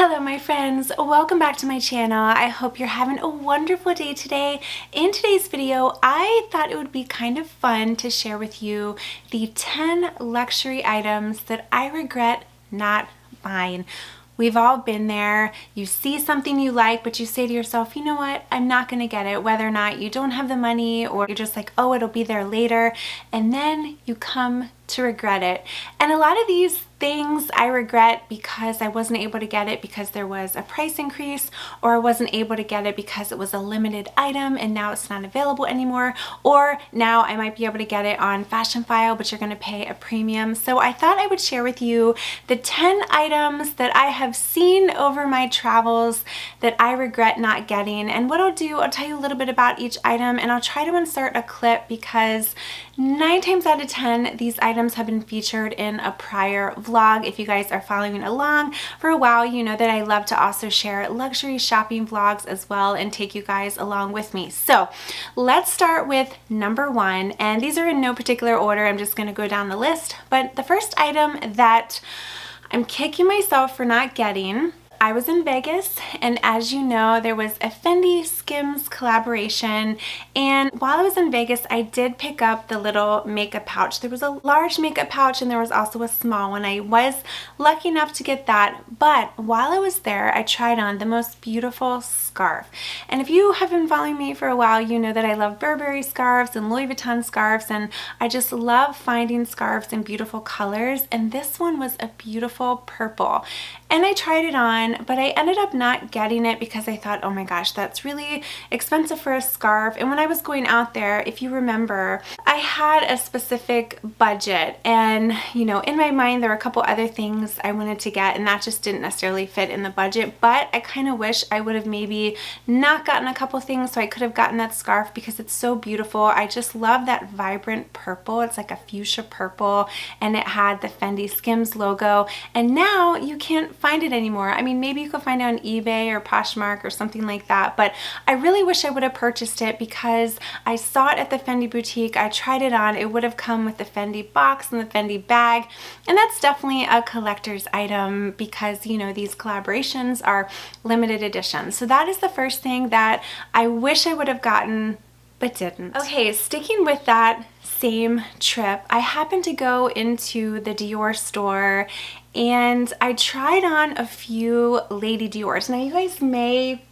Hello my friends, welcome back to my channel. I hope you're having a wonderful day today. In today's video, I thought it would be kind of fun to share with you the 10 luxury items that I regret not buying. We've all been there. You see something you like, but you say to yourself, you know what, I'm not gonna get it, whether or not you don't have the money or you're just like, oh, it'll be there later. And then you come to regret it. And a lot of these things I regret because I wasn't able to get it because there was a price increase, or I wasn't able to get it because it was a limited item and now it's not available anymore, or now I might be able to get it on Fashion File but you're going to pay a premium. So I thought I would share with you the 10 items that I have seen over my travels that I regret not getting. And what I'll do, I'll tell you a little bit about each item and I'll try to insert a clip because 9 times out of 10 these items have been featured in a prior vlog. If you guys are following along for a while, you know that I love to also share luxury shopping vlogs as well and take you guys along with me. So let's start with number 1, and these are in no particular order. I'm just going to go down the list, but the first item that I'm kicking myself for not getting, I was in Vegas, and as you know, there was a Fendi SKIMS collaboration, and while I was in Vegas, I did pick up the little makeup pouch. There was a large makeup pouch and there was also a small one. I was lucky enough to get that, but while I was there, I tried on the most beautiful scarf. And if you have been following me for a while, you know that I love Burberry scarves and Louis Vuitton scarves, and I just love finding scarves in beautiful colors, and this one was a beautiful purple. And I tried it on, but I ended up not getting it because I thought, oh my gosh, that's really expensive for a scarf. And when I was going out there, if you remember, I had a specific budget, and you know, in my mind there were a couple other things I wanted to get, and that just didn't necessarily fit in the budget. But I kind of wish I would have maybe not gotten a couple things so I could have gotten that scarf because it's so beautiful. I just love that vibrant purple. It's like a fuchsia purple, and it had the Fendi SKIMS logo, and now you can't find it anymore. I mean, maybe you could find it on eBay or Poshmark or something like that, but I really wish I would have purchased it because I saw it at the Fendi boutique. I tried it on. It would have come with the Fendi box and the Fendi bag, and that's definitely a collector's item because, you know, these collaborations are limited editions. So that is the first thing that I wish I would have gotten but didn't. Okay, sticking with that same trip, I happened to go into the Dior store and I tried on a few Lady Diors. Now you guys may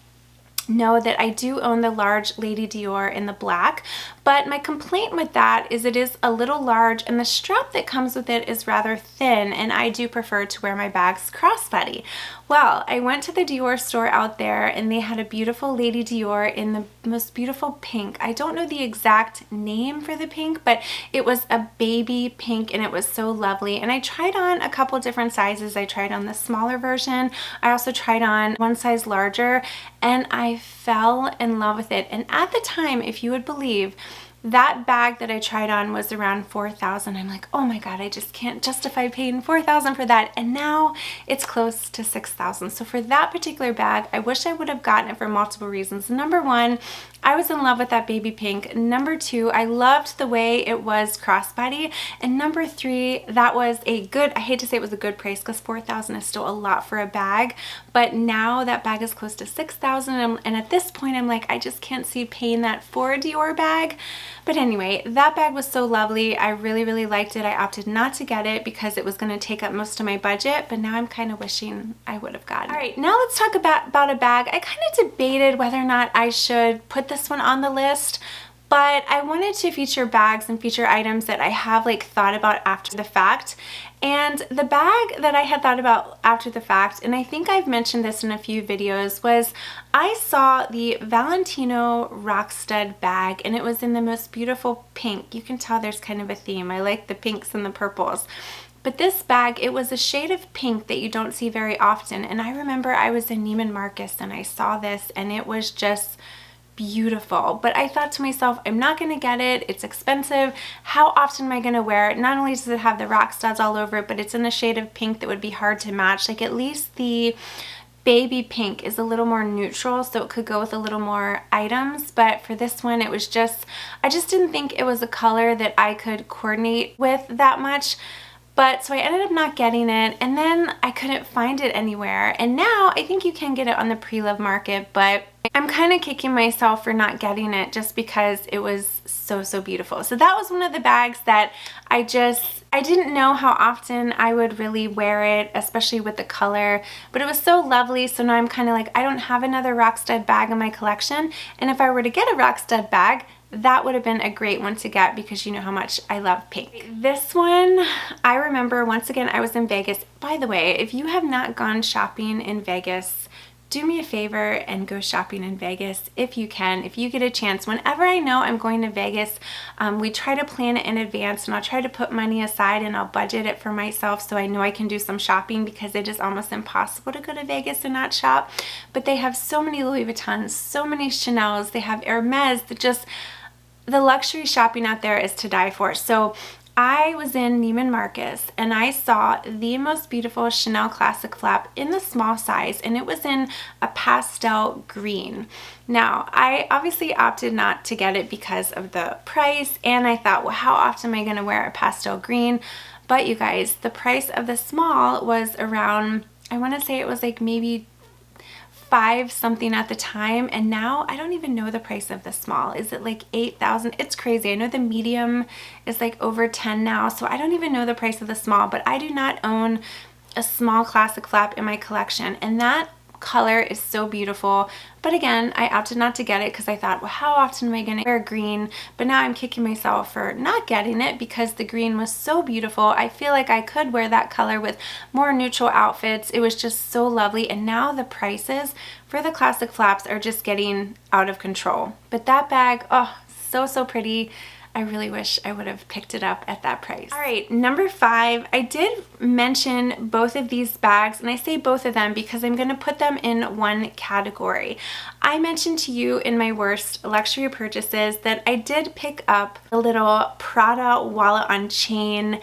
know that I do own the large Lady Dior in the black, but my complaint with that is it is a little large and the strap that comes with it is rather thin, and I do prefer to wear my bags crossbody. Well, I went to the Dior store out there and they had a beautiful Lady Dior in the most beautiful pink. I don't know the exact name for the pink, but it was a baby pink and it was so lovely. And I tried on a couple different sizes. I tried on the smaller version. I also tried on one size larger, and I fell in love with it. And at the time, if you would believe, that bag that I tried on was around $4,000. I'm like, oh my God, I just can't justify paying $4,000 for that. And now it's close to $6,000. So for that particular bag, I wish I would have gotten it for multiple reasons. Number 1, I was in love with that baby pink. Number 2, I loved the way it was crossbody. And number 3, that was a good, I hate to say it was a good price because $4,000 is still a lot for a bag, but now that bag is close to $6,000. And at this point, I'm like, I just can't see paying that for a Dior bag. But anyway, that bag was so lovely. I really, really liked it. I opted not to get it because it was going to take up most of my budget, but now I'm kind of wishing I would have gotten it. All right, now let's talk about a bag. I kind of debated whether or not I should put this one on the list, but I wanted to feature bags and feature items that I have like thought about after the fact. And the bag that I had thought about after the fact, and I think I've mentioned this in a few videos, was I saw the Valentino Rockstud bag and it was in the most beautiful pink. You can tell there's kind of a theme. I like the pinks and the purples. But this bag, it was a shade of pink that you don't see very often. And I remember I was in Neiman Marcus and I saw this and it was just beautiful. But I thought to myself, I'm not going to get it. It's expensive. How often am I going to wear it? Not only does it have the rock studs all over it, but it's in a shade of pink that would be hard to match. Like at least the baby pink is a little more neutral, so it could go with a little more items. But for this one, it was just, I just didn't think it was a color that I could coordinate with that much. But so I ended up not getting it, and then I couldn't find it anywhere. And now I think you can get it on the pre-love market, but I'm kind of kicking myself for not getting it just because it was so beautiful. So that was one of the bags that I didn't know how often I would really wear it, especially with the color, but it was so lovely. So now I'm kind of like, I don't have another Rockstud bag in my collection, and if I were to get a Rockstud bag, that would have been a great one to get because you know how much I love pink. This one, I remember once again, I was in Vegas. By the way, if you have not gone shopping in Vegas, do me a favor and go shopping in Vegas if you can, if you get a chance. Whenever I know I'm going to Vegas, we try to plan it in advance, and I'll try to put money aside and I'll budget it for myself so I know I can do some shopping, because it is almost impossible to go to Vegas and not shop. But they have so many Louis Vuittons, so many Chanels, they have Hermes, the luxury shopping out there is to die for. So I was in Neiman Marcus and I saw the most beautiful Chanel classic flap in the small size, and it was in a pastel green. Now, I obviously opted not to get it because of the price, and I thought, well, how often am I going to wear a pastel green? But you guys, the price of the small was around, I want to say it was like maybe $5 something at the time, and now I don't even know the price of the small. Is it like $8,000? It's crazy. I know the medium is like over 10 now, so I don't even know the price of the small, but I do not own a small classic flap in my collection, and that color is so beautiful. But again, I opted not to get it because I thought, well, how often am I going to wear green? But now I'm kicking myself for not getting it because the green was so beautiful. I feel like I could wear that color with more neutral outfits. It was just so lovely. And now the prices for the classic flaps are just getting out of control. But that bag, oh, so pretty. I really wish I would have picked it up at that price. All right, number 5, I did mention both of these bags, and I say both of them because I'm going to put them in one category. I mentioned to you in my worst luxury purchases that I did pick up a little Prada wallet on chain,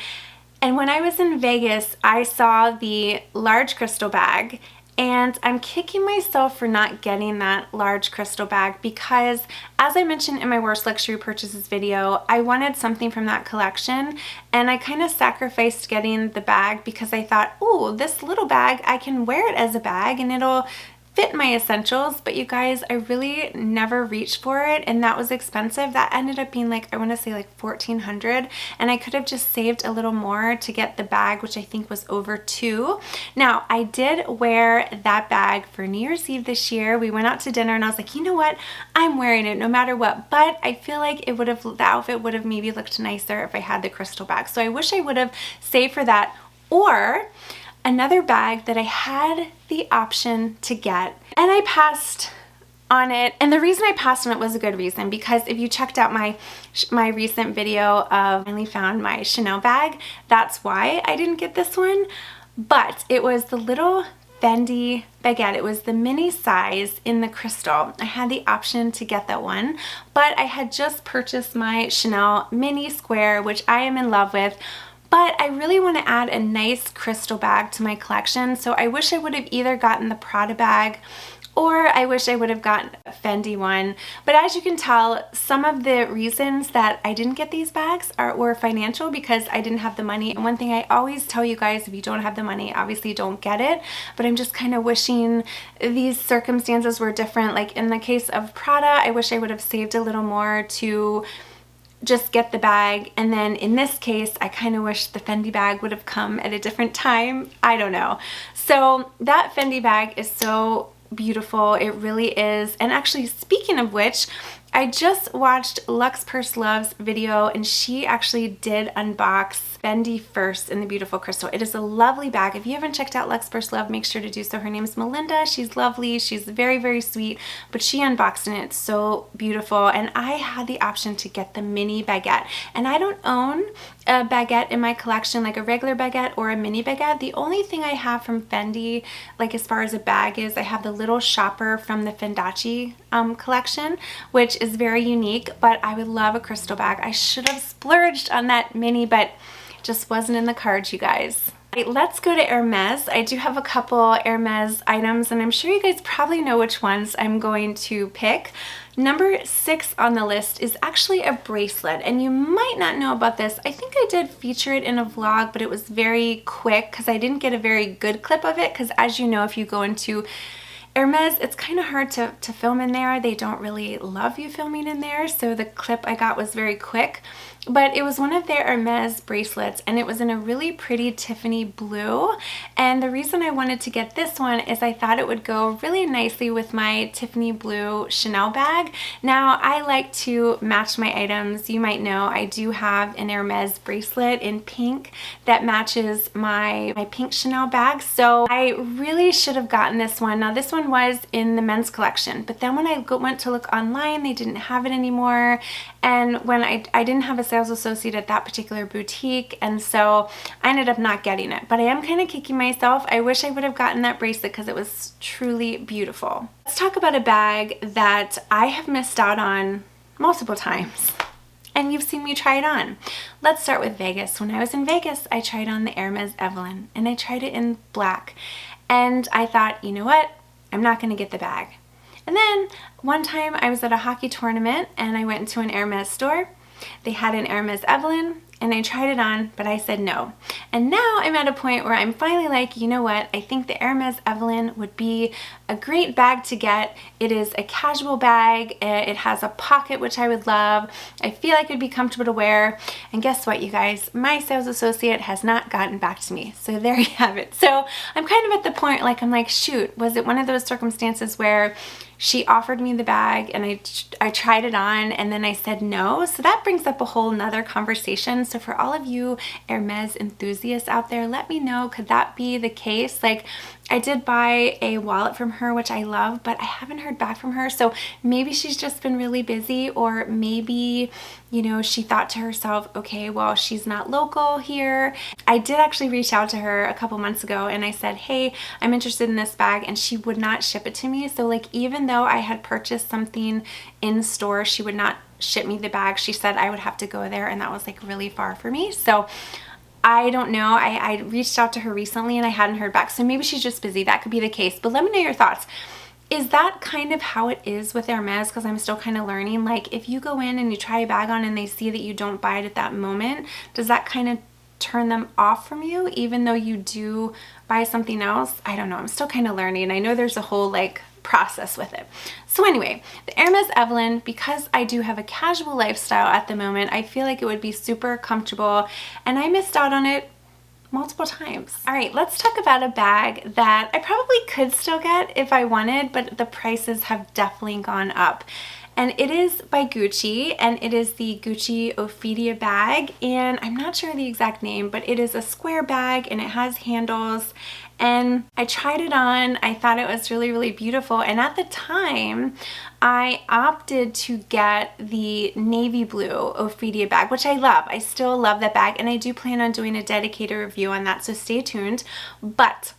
and when I was in Vegas, I saw the large crystal bag, and I'm kicking myself for not getting that large crystal bag because, as I mentioned in my worst luxury purchases video, I wanted something from that collection, and I kind of sacrificed getting the bag because I thought, oh, this little bag, I can wear it as a bag and it'll fit my essentials. But you guys, I really never reached for it, and that was expensive. That ended up being like, I want to say like $1,400, and I could have just saved a little more to get the bag, which I think was over $2,000. Now, I did wear that bag for New Year's Eve this year. We went out to dinner and I was like, you know what, I'm wearing it no matter what. But I feel like it would have, the outfit would have maybe looked nicer if I had the crystal bag. So I wish I would have saved for that, or another bag that I had the option to get, and I passed on it. And the reason I passed on it was a good reason, because if you checked out my recent video of I finally found my Chanel bag, that's why I didn't get this one. But it was the little Fendi baguette. It was the mini size in the crystal. I had the option to get that one, but I had just purchased my Chanel mini square, which I am in love with. But I really want to add a nice crystal bag to my collection, so I wish I would have either gotten the Prada bag, or I wish I would have gotten a Fendi one. But as you can tell, some of the reasons that I didn't get these bags were financial, because I didn't have the money. And one thing I always tell you guys, if you don't have the money, obviously don't get it. But I'm just kind of wishing these circumstances were different. Like in the case of Prada, I wish I would have saved a little more to just get the bag, and then in this case I kind of wish the Fendi bag would have come at a different time. I don't know. So that Fendi bag is so beautiful, it really is. And actually, speaking of which, I just watched Lux Purse Love's video, and she actually did unbox Fendi First in the beautiful crystal. It is a lovely bag. If you haven't checked out Lux Purse Love, make sure to do so. Her name is Melinda. She's lovely. She's very sweet, but she unboxed it. It's so beautiful. And I had the option to get the mini baguette, and I don't own a baguette in my collection, like a regular baguette or a mini baguette. The only thing I have from Fendi, like as far as a bag, is I have the little shopper from the Fendace collection, which is very unique, but I would love a crystal bag. I should have splurged on that mini, but just wasn't in the cards, you guys. Right, let's go to Hermes. I do have a couple Hermes items, and I'm sure you guys probably know which ones I'm going to pick. Number 6 on the list is actually a bracelet, and you might not know about this. I think I did feature it in a vlog, but it was very quick because I didn't get a very good clip of it, because as you know, if you go into Hermes, it's kind of hard to film in there. They don't really love you filming in there, so the clip I got was very quick. But it was one of their Hermes bracelets, and it was in a really pretty Tiffany blue. And the reason I wanted to get this one is I thought it would go really nicely with my Tiffany blue Chanel bag. Now, I like to match my items. You might know I do have an Hermes bracelet in pink that matches my pink Chanel bag. So I really should have gotten this one. Now, this one was in the men's collection, but then when I went to look online, they didn't have it anymore. And when I didn't have a sales associate at that particular boutique, and so I ended up not getting it. But I am kind of kicking myself. I wish I would have gotten that bracelet because it was truly beautiful. Let's talk about a bag that I have missed out on multiple times, and you've seen me try it on. Let's start with Vegas. When I was in Vegas, I tried on the Hermes Evelyn, and I tried it in black. And I thought, you know what? I'm not going to get the bag. And then one time I was at a hockey tournament and I went into an Hermes store. They had an Hermes Evelyn and I tried it on, but I said no. And now I'm at a point where I'm finally like, you know what? I think the Hermes Evelyn would be a great bag to get. It is a casual bag. It has a pocket, which I would love. I feel like it'd be comfortable to wear. And guess what, you guys? My sales associate has not gotten back to me. So there you have it. So I'm kind of at the point, like, I'm like, shoot, was it one of those circumstances where she offered me the bag and I tried it on and then I said no? So that brings up a whole nother conversation. So for all of you Hermes enthusiasts out there, let me know, could that be the case? Like, I did buy a wallet from her, which I love, but I haven't heard back from her. So maybe she's just been really busy, or maybe, you know, she thought to herself, okay, well, she's not local here. I did actually reach out to her a couple months ago and I said, hey, I'm interested in this bag, and she would not ship it to me. So like, even though I had purchased something in store, she would not ship me the bag. She said I would have to go there, and that was like really far for me. So I don't know. I reached out to her recently and I hadn't heard back. So maybe she's just busy. That could be the case. But let me know your thoughts. Is that kind of how it is with Hermes? Because I'm still kind of learning. Like, if you go in and you try a bag on and they see that you don't buy it at that moment, does that kind of turn them off from you even though you do buy something else? I don't know. I'm still kind of learning. I know there's a whole like process with it. So anyway, the Hermes Evelyn, because I do have a casual lifestyle at the moment, I feel like it would be super comfortable, and I missed out on it multiple times. All right, let's talk about a bag that I probably could still get if I wanted, but the prices have definitely gone up. And it is by Gucci, and it is the Gucci Ofia bag, and I'm not sure the exact name, but it is a square bag and it has handles. And I tried it on. I thought it was really, really beautiful. And at the time, I opted to get the navy blue Ofia bag, which I love. I still love that bag, and I do plan on doing a dedicated review on that, so stay tuned. But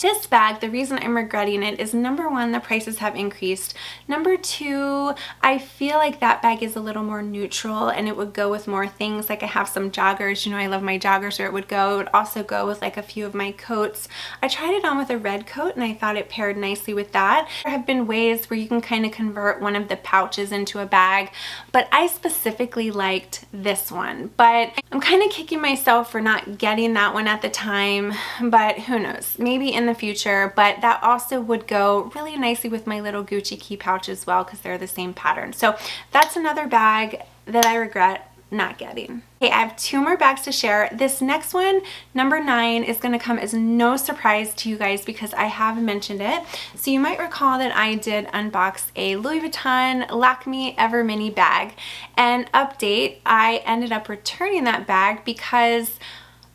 this bag, the reason I'm regretting it is, number one, the prices have increased. Number two, I feel like that bag is a little more neutral and it would go with more things. Like, I have some joggers, you know, I love my joggers where it would go. It would also go with like a few of my coats. I tried it on with a red coat and I thought it paired nicely with that. There have been ways where you can kind of convert one of the pouches into a bag, but I specifically liked this one. But I'm kind of kicking myself for not getting that one at the time, but who knows, maybe in the future. But that also would go really nicely with my little Gucci key pouch as well, because they're the same pattern. So that's another bag that I regret not getting. Okay, I have two more bags to share. This next one, number 9, is going to come as no surprise to you guys because I have mentioned it. So you might recall that I did unbox a Louis Vuitton Lakme Ever Mini bag, and update, I ended up returning that bag because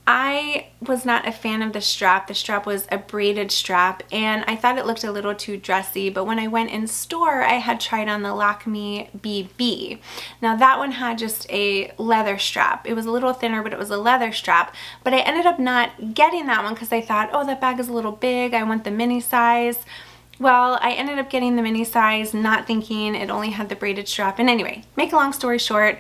I was not a fan of the strap. The strap was a braided strap and I thought it looked a little too dressy, but when I went in store, I had tried on the Lakme BB. Now that one had just a leather strap. It was a little thinner, but it was a leather strap. But I ended up not getting that one because I thought, oh, that bag is a little big. I want the mini size. Well, I ended up getting the mini size, not thinking it only had the braided strap. And anyway, make a long story short,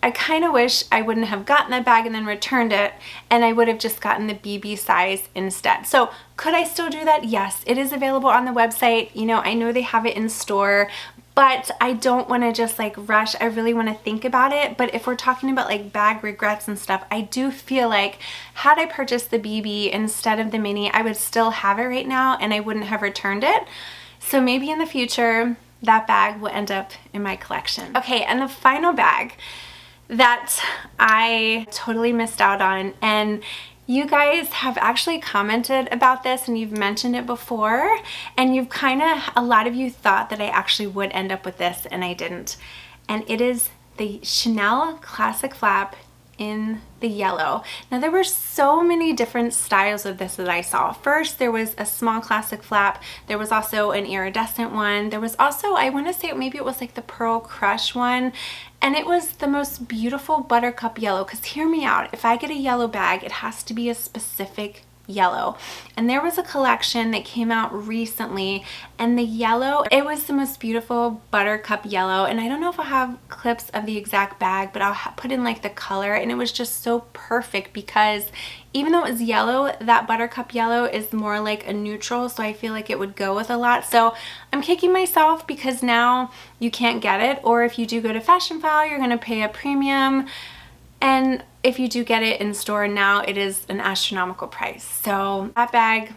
I kind of wish I wouldn't have gotten that bag and then returned it, and I would have just gotten the BB size instead. So could I still do that? Yes, it is available on the website. You know, I know they have it in store, but I don't want to just like rush. I really want to think about it. But if we're talking about like bag regrets and stuff, I do feel like had I purchased the BB instead of the mini, I would still have it right now and I wouldn't have returned it. So maybe in the future, that bag will end up in my collection. Okay, and the final bag that I totally missed out on, and you guys have actually commented about this and you've mentioned it before, and you've a lot of you thought that I actually would end up with this and I didn't. And it is the Chanel Classic Flap in the yellow. Now there were so many different styles of this that I saw. First there was a small classic flap, there was also an iridescent one, there was also, I want to say maybe it was like the Pearl Crush one, and it was the most beautiful buttercup yellow. Because hear me out, if I get a yellow bag, it has to be a specific yellow. And there was a collection that came out recently, and the yellow, it was the most beautiful buttercup yellow. And I don't know if I'll have clips of the exact bag, but I'll put in like the color, and it was just so perfect because even though it was yellow, that buttercup yellow is more like a neutral, so I feel like it would go with a lot. So I'm kicking myself because now you can't get it, or if you do go to Fashion File, you're gonna pay a premium. And if you do get it in store now, it is an astronomical price. So that bag,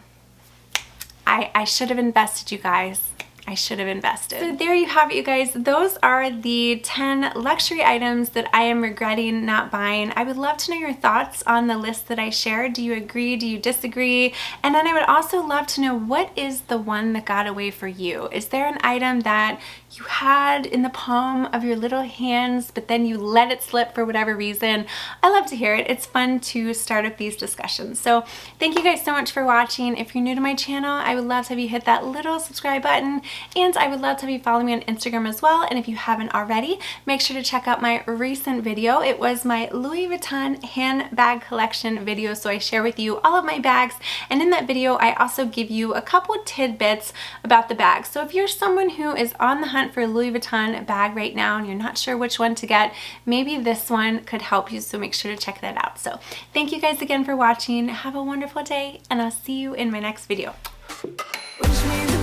I should have invested, you guys. I should have invested. So there you have it, you guys. Those are the 10 luxury items that I am regretting not buying. I would love to know your thoughts on the list that I shared. Do you agree? Do you disagree? And then I would also love to know, what is the one that got away for you? Is there an item that you had in the palm of your little hands, but then you let it slip for whatever reason? I love to hear it. It's fun to start up these discussions. So thank you guys so much for watching. If you're new to my channel, I would love to have you hit that little subscribe button, and I would love to have you follow me on Instagram as well. And if you haven't already, make sure to check out my recent video. It was my Louis Vuitton handbag collection video, so I share with you all of my bags, and in that video I also give you a couple tidbits about the bag. So if you're someone who is on the hunt for a Louis Vuitton bag right now and you're not sure which one to get, maybe this one could help you, so make sure to check that out. So thank you guys again for watching. Have a wonderful day, and I'll see you in my next video. Wish me the